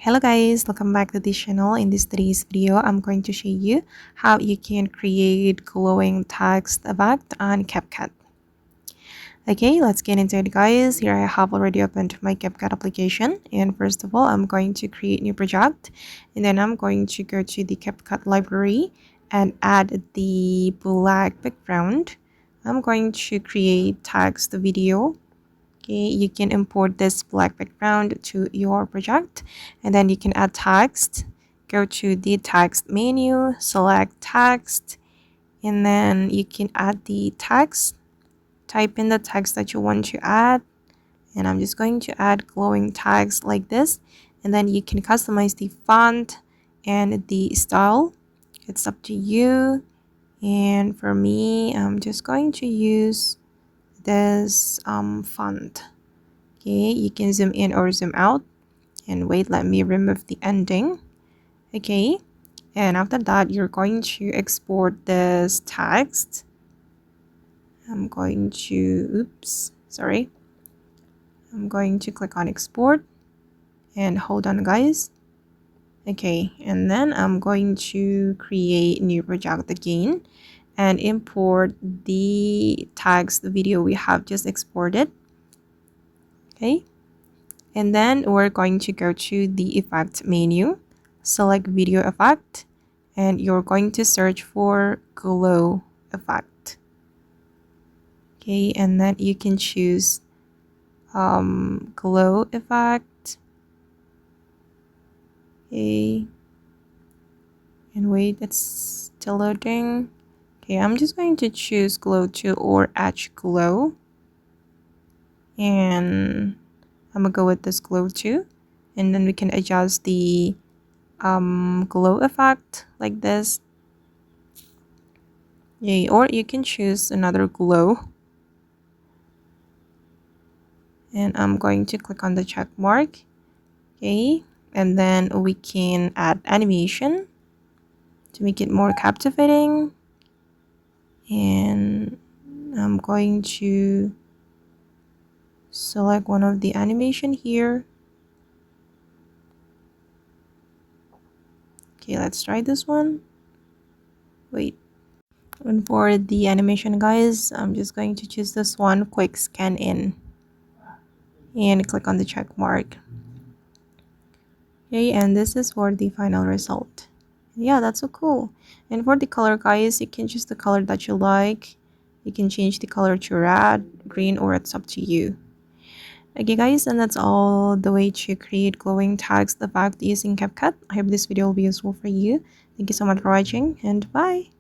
Hello guys, welcome back to this channel. In today's video, I'm going to show you how you can create glowing text effect on CapCut. Okay, let's get into it guys. Here I have already opened my CapCut application, and first of all, I'm going to create new project, and then I'm going to go to the CapCut library and add the black background. I'm going to create text video. Okay, you can import this black background to your project, and then you can add text. Go to the text menu, select text, and then you can add the text. Type in the text that you want to add, and I'm just going to add glowing text like this, and then you can customize the font and the style. It's up to you, and for me, I'm just going to use this font. Okay, you can zoom in or zoom out, and wait, let me remove the ending. Okay, and after that you're going to export this text. I'm going to I'm going to click on export, and hold on guys. Okay, and then I'm going to create new project again and import the text video we have just exported. Okay, and then we're going to go to the effect menu, select video effect, and you're going to search for glow effect. Okay, and then you can choose glow effect. Okay, and wait, it's still loading. Okay, I'm just going to choose glow 2 or edge glow, and I'm gonna go with this glow 2, and then we can adjust the glow effect like this. Yay, or you can choose another glow, and I'm going to click on the check mark. Okay, and then we can add animation to make it more captivating, and I'm going to select one of the animation here. Okay, let's try this one. Wait, and for the animation guys, I'm just going to choose this one, quick scan in, and click on the check mark. Okay, and this is for the final result. Yeah, that's so cool. And for the color guys, you can choose the color that you like. You can change the color to red, green, or it's up to you. Okay guys, and that's all the way to create glowing text effect using CapCut. I hope this video will be useful for you. Thank you so much for watching, and bye.